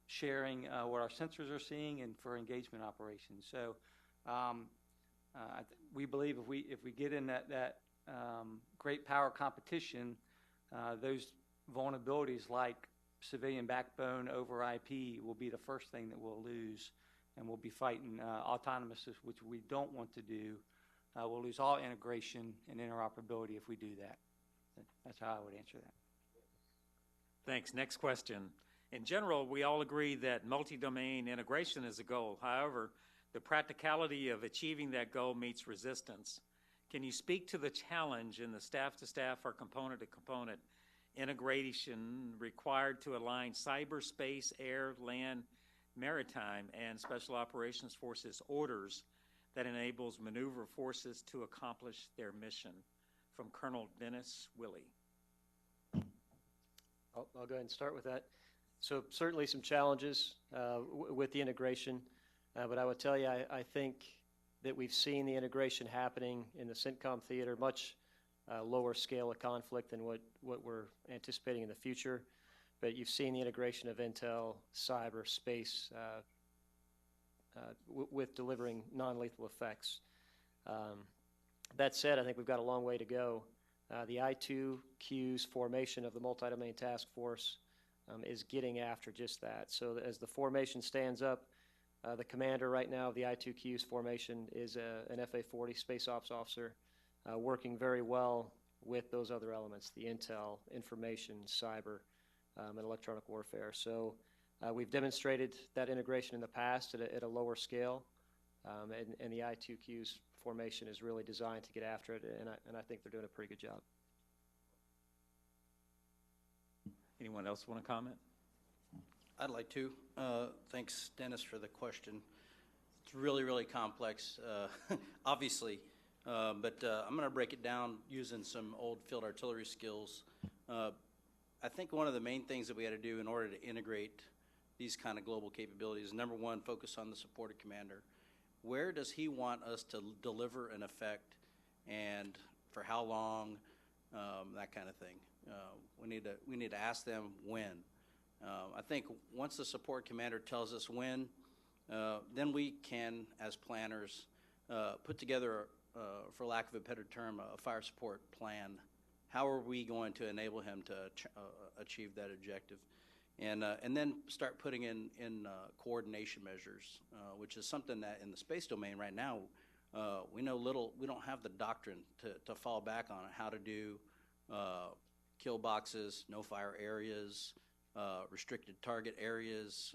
sharing what our sensors are seeing and for engagement operations. So we believe if we get in that great power competition, those vulnerabilities like civilian backbone over IP will be the first thing that we'll lose, and we'll be fighting autonomous, which we don't want to do. We'll lose all integration and interoperability if we do that. That's how I would answer that. Thanks. Next question. In general, we all agree that multi-domain integration is a goal. However, the practicality of achieving that goal meets resistance. Can you speak to the challenge in the staff-to-staff or component-to-component integration required to align cyberspace, air, land, maritime, and special operations forces orders that enables maneuver forces to accomplish their mission? From Colonel Dennis Willey. I'll go ahead and start with that. So certainly some challenges with the integration, but I would tell you, I think that we've seen the integration happening in the CENTCOM theater, much lower scale of conflict than what we're anticipating in the future. But you've seen the integration of intel, cyber, space, with delivering non-lethal effects. That said, I think we've got a long way to go. The I2Q's formation of the multi-domain task force is getting after just that. So as the formation stands up, the commander right now of the I2Q's formation is an FA-40 space ops officer working very well with those other elements, the intel, information, cyber, and electronic warfare. So we've demonstrated that integration in the past at a lower scale, and the I2Q's formation is really designed to get after it, and I think they're doing a pretty good job. Anyone else want to comment? I'd like to. Thanks, Dennis, for the question. It's really, really complex, obviously, but I'm going to break it down using some old field artillery skills. I think one of the main things that we had to do in order to integrate these kind of global capabilities is, number one, focus on the supported commander. Where does he want us to deliver an effect, and for how long, that kind of thing. We need to ask them when. I think once the support commander tells us when, then we can, as planners, put together, for lack of a better term, a fire support plan. How are we going to enable him to achieve that objective? And then start putting in coordination measures, which is something that in the space domain right now, we know little. We don't have the doctrine to fall back on how to do kill boxes, no fire areas, restricted target areas.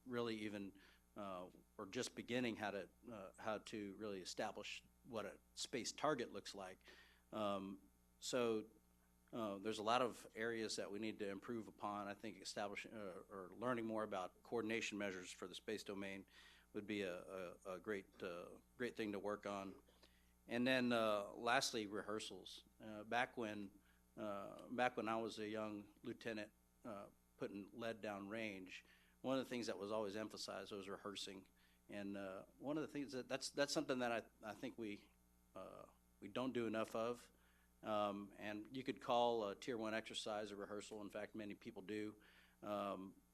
Really even or just beginning how to really establish what a space target looks like. So there's a lot of areas that we need to improve upon. I think establishing or learning more about coordination measures for the space domain would be a great thing to work on. And then lastly, rehearsals. Back when I was a young lieutenant putting lead down range, one of the things that was always emphasized was rehearsing. And one of the things that's something that I think we don't do enough of. And you could call a Tier 1 exercise a rehearsal. In fact, many people do.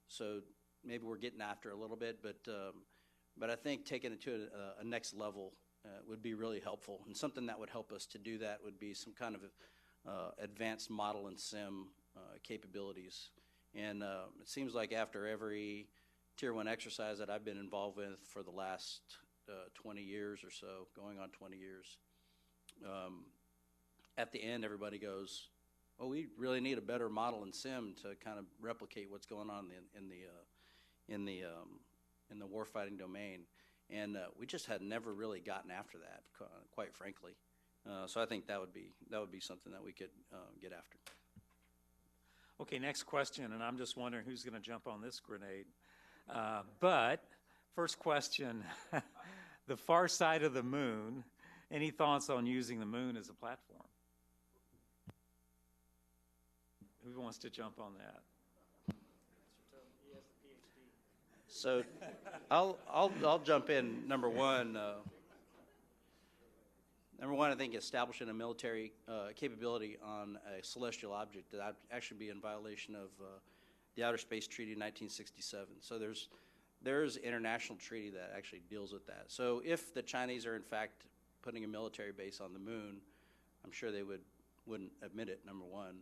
So maybe we're getting after it a little bit, but I think taking it to a next level would be really helpful. And something that would help us to do that would be some kind of advanced model and sim capabilities. And it seems like after every Tier 1 exercise that I've been involved with for the last 20 years or so, going on 20 years, at the end, everybody goes, "Oh, we really need a better model and sim to kind of replicate what's going on in the warfighting domain," and we just had never really gotten after that, quite frankly. So I think that would be something that we could get after. Okay, next question, and I'm just wondering who's going to jump on this grenade. But first question: the far side of the moon. Any thoughts on using the moon as a platform? Who wants to jump on that? So I'll jump in. Number one, Number one, I think establishing a military capability on a celestial object that would actually be in violation of the Outer Space Treaty of 1967. So there's international treaty that actually deals with that. So if the Chinese are in fact putting a military base on the moon, I'm sure they wouldn't admit it, number one.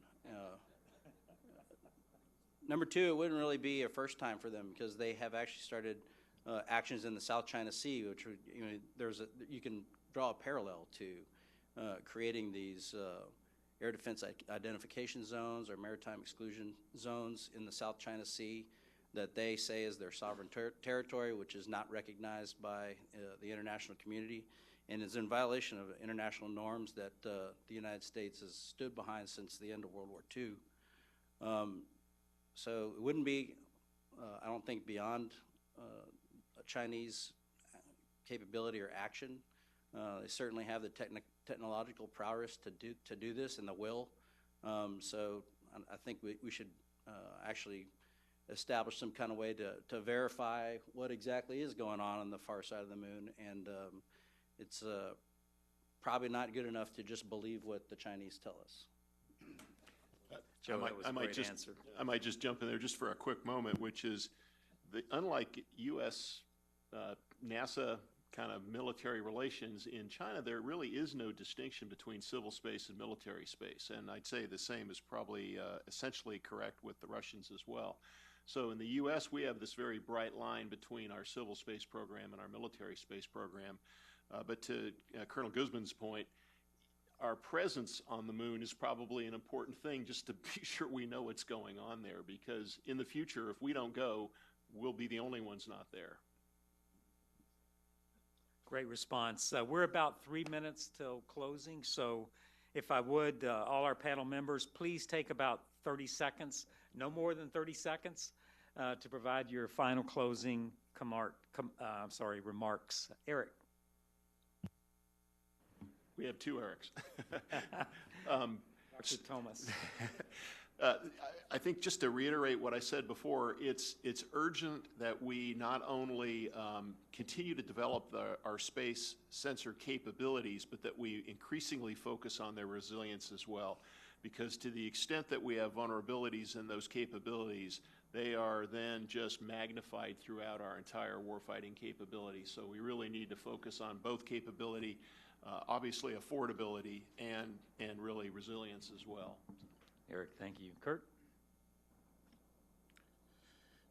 Number two, it wouldn't really be a first time for them because they have actually started actions in the South China Sea, which would, you can draw a parallel to creating these air defense identification zones or maritime exclusion zones in the South China Sea that they say is their sovereign territory, which is not recognized by the international community and is in violation of international norms that the United States has stood behind since the end of World War II. So it wouldn't be, I don't think, beyond a Chinese capability or action. They certainly have the technological prowess to do this and the will. So I think we should actually establish some kind of way to verify what exactly is going on the far side of the moon. And it's probably not good enough to just believe what the Chinese tell us. Joe, that was a great answer. I might just jump in there just for a quick moment, which is, unlike U.S. NASA kind of military relations, in China there really is no distinction between civil space and military space, and I'd say the same is probably essentially correct with the Russians as well. So in the U.S. we have this very bright line between our civil space program and our military space program, but to Colonel Guzman's point, our presence on the moon is probably an important thing just to be sure we know what's going on there, because in the future, if we don't go, we'll be the only ones not there. Great response. We're about 3 minutes till closing, so if I would, all our panel members, please take about 30 seconds, no more than 30 seconds, to provide your final closing remarks. Eric. We have two Erics. Dr. Thoemmes. I think just to reiterate what I said before, it's urgent that we not only continue to develop our space sensor capabilities, but that we increasingly focus on their resilience as well. Because to the extent that we have vulnerabilities in those capabilities, they are then just magnified throughout our entire warfighting capability. So we really need to focus on both capability, obviously affordability, and really resilience as well. Eric, thank you. Kurt?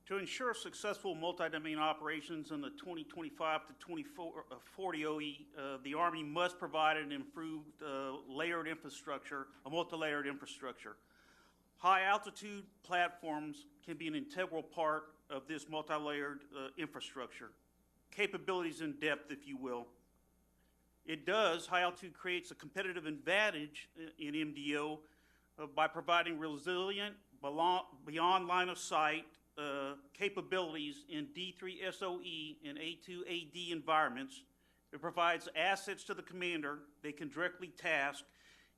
To ensure successful multi-domain operations in the 2025 to 2040 OE, the Army must provide an improved layered infrastructure, a multi-layered infrastructure. High-altitude platforms can be an integral part of this multi-layered infrastructure. Capabilities in depth, if you will. High altitude creates a competitive advantage in MDO by providing resilient, beyond line of sight capabilities in D3 SOE and A2 AD environments. It provides assets to the commander they can directly task,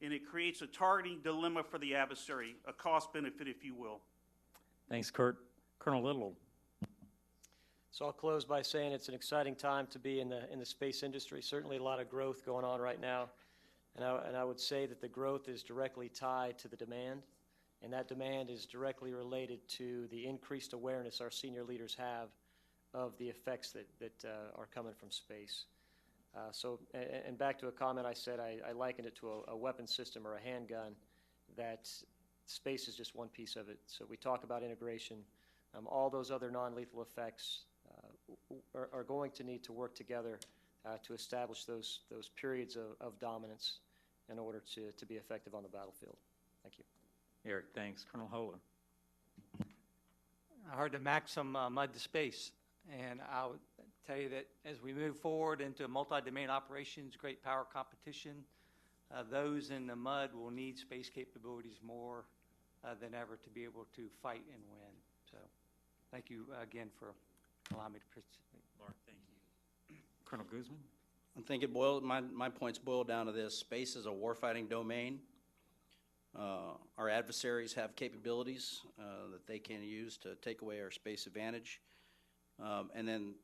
and it creates a targeting dilemma for the adversary, a cost benefit, if you will. Thanks, Kurt. Colonel Little. So I'll close by saying it's an exciting time to be in the space industry. Certainly a lot of growth going on right now. And I would say that the growth is directly tied to the demand, and that demand is directly related to the increased awareness our senior leaders have of the effects that are coming from space. And back to a comment I said, I likened it to a weapon system or a handgun, that space is just one piece of it. So we talk about integration. All those other non-lethal effects are going to need to work together to establish those periods of dominance in order to be effective on the battlefield. Thank you. Eric, thanks. Colonel Holler. I heard the maxim mud to space, and I would tell you that as we move forward into multi-domain operations, great power competition, those in the mud will need space capabilities more than ever to be able to fight and win. So thank you again for allowing me to participate. Mark, thank you. Colonel Guzman? I think my points boil down to this. Space is a warfighting domain. Our adversaries have capabilities that they can use to take away our space advantage. And then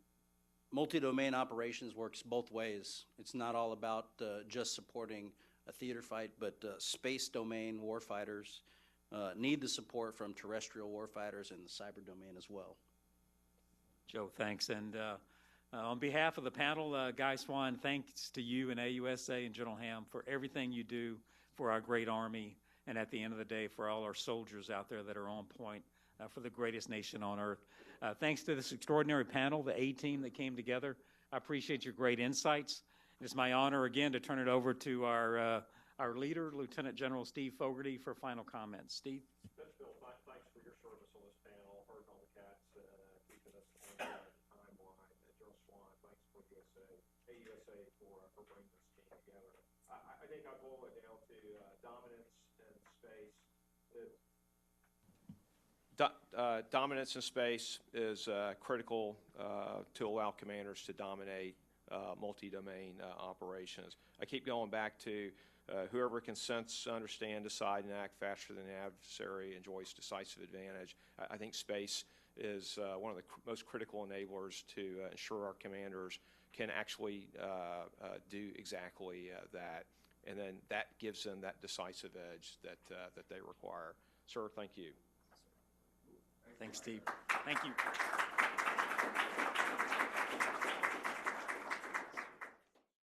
multi-domain operations works both ways. It's not all about just supporting a theater fight, but space domain warfighters need the support from terrestrial warfighters in the cyber domain as well. Joe, thanks. And on behalf of the panel, Guy Swan, thanks to you and AUSA and General Ham for everything you do for our great Army, and at the end of the day, for all our soldiers out there that are on point for the greatest nation on earth. Thanks to this extraordinary panel, the A-team that came together. I appreciate your great insights. It's my honor again to turn it over to our leader, Lieutenant General Steve Fogarty, for final comments. Steve? Bill, thanks for your service on this panel, hard on the cats, keeping us on the timeline. General Swan, thanks for AUSA for bringing this team together. I think I'll boil it down to dominance in space. Dominance in space is critical to allow commanders to dominate multi-domain operations. I keep going back to whoever can sense, understand, decide, and act faster than the adversary enjoys decisive advantage. I think space is one of the most critical enablers to ensure our commanders can actually do exactly that, and then that gives them that decisive edge that they require. Sir, thank you. Thanks, Steve. Thank you.